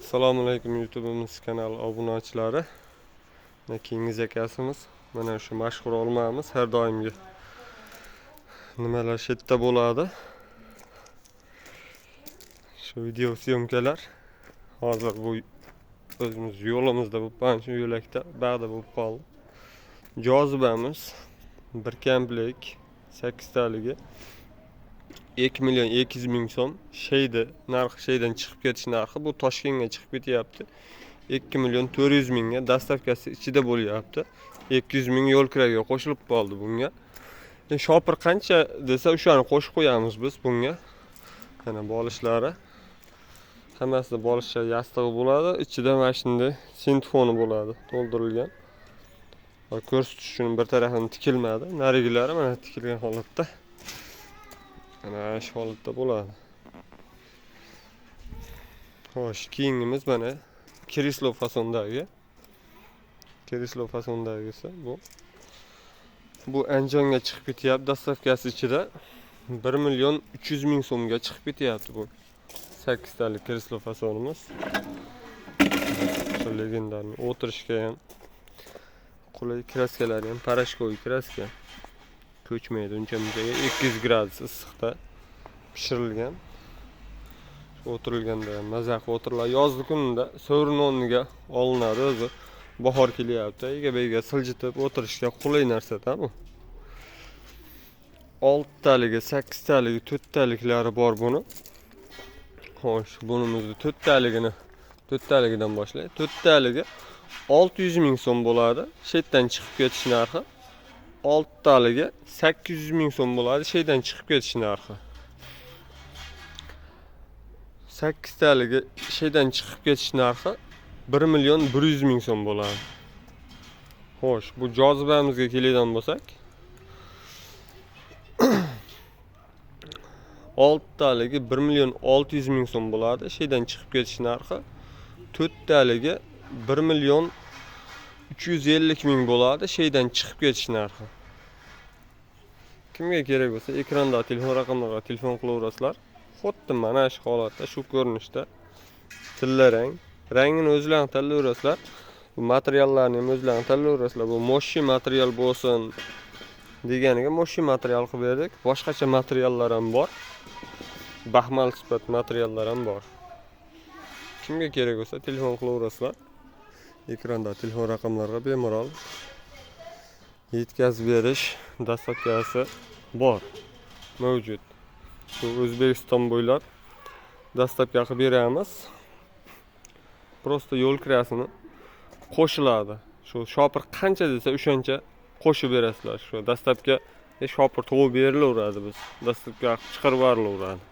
Assalomu alaykum YouTube'imiz kanali obunachilari. Kengiz akasimiz. Mana shu mashhur olmamiz har doimgi nimalar shetda bo'ladi. Shu video syomkalar hozir bu o'zimiz yo'limizda bu shu yo'lakda ba'da bo'lib qoldi. Jozibamiz bir komplekt 8 taligi 2 milyon 200 ming so'm. Sheydan chiqib ketish narxi bu Toshkentga chiqib ketyapti. 2 milyon 400 mingga dastavkasi ichida bo'lyapti. 200 ming yo'l kiraga qo'shilib qoldi bunga. Shopir qancha desa o'shani qo'shib qo'yamiz biz bunga. Mana bolishlari hammasida bolishcha yastig'i bo'ladi. Ichida mana shunday sintfoni bo'ladi, to'ldirilgan. Ko'rsatish uchun bir tarafini tikilmadi. Narigilari mana tikilgan holatda. Mana shu holatda bo'ladi. Xo'sh, keyingimiz mana Krislo fasondagisi bu. Bu Anjonga chiqib ketyapti, dastavkasi ichida 1 milyon 300 ming so'mga chiqib ketyapti bu. 8 talik Krislo fasonimiz. Shu legendarniy o'tirishga ham qulay kraskalari ham parashkoviy kraska. Ko'chmaydi uncha-munchaga 200 gradus issiqda pishirilgan. O'tirilganda ham mazaq o'tiriladi. Yozgi kunida so'rin o'rniga olinadi o'zi. Bahor kelyapti. Ega-bega siljitib o'tirishga qulay narsa-da bu. 6 taligi, 8 taligi, 4 taliklari bor buni. Xo'sh, bunimizni 4 taligidan boshlaydi. 4 taligi 600 ming so'm bo'ladi. Sheydan chiqib ketish narxi. 6 taligi 800 ming so'm bo'ladi. Sheydan chiqib ketish narxi. 8 taligi sheydan chiqib ketish narxi 1 milyon 100 ming so'm bo'ladi. Xo'sh, bu jozibamizga keladigan bo'lsak, 6 taligi 1 milyon 600 ming so'm bo'ladi. Sheydan chiqib ketish narxi 4 taligi 1 milyon 350 ming bo'ladi. Sheydan chiqib ketish narxi. Kimga kerak bo'lsa, ekranda telefon raqamlariga telefon qilaverasizlar. Xuddi mana shu holatda, shu ko'rinishda tillarang, rangini o'zlaring tanlayverasizlar. Bu materiallarni ham o'zlaring tanlayverasizlar. Bu moshi material bo'lsin deganiga moshi material qilib berdik. Boshqacha materiallar ham bor. Baxmal sifat materiallar ham bor. Kimga kerak bo'lsa telefon qilaverasizlar. Ekranda telefon raqamlariga bemalol yetkazib berish dastavkasi bor, mavjud. Şu O'zbekiston bo'ylab dastavka qilib beramiz. Prosta yo'l kirasini qo'shiladi. Shu shopir qancha desa o'shancha qo'shib berasizlar. Shu dastavka shopir to'g'ri berilaveradi biz. Dastavka chiqarib yuborilaveradi.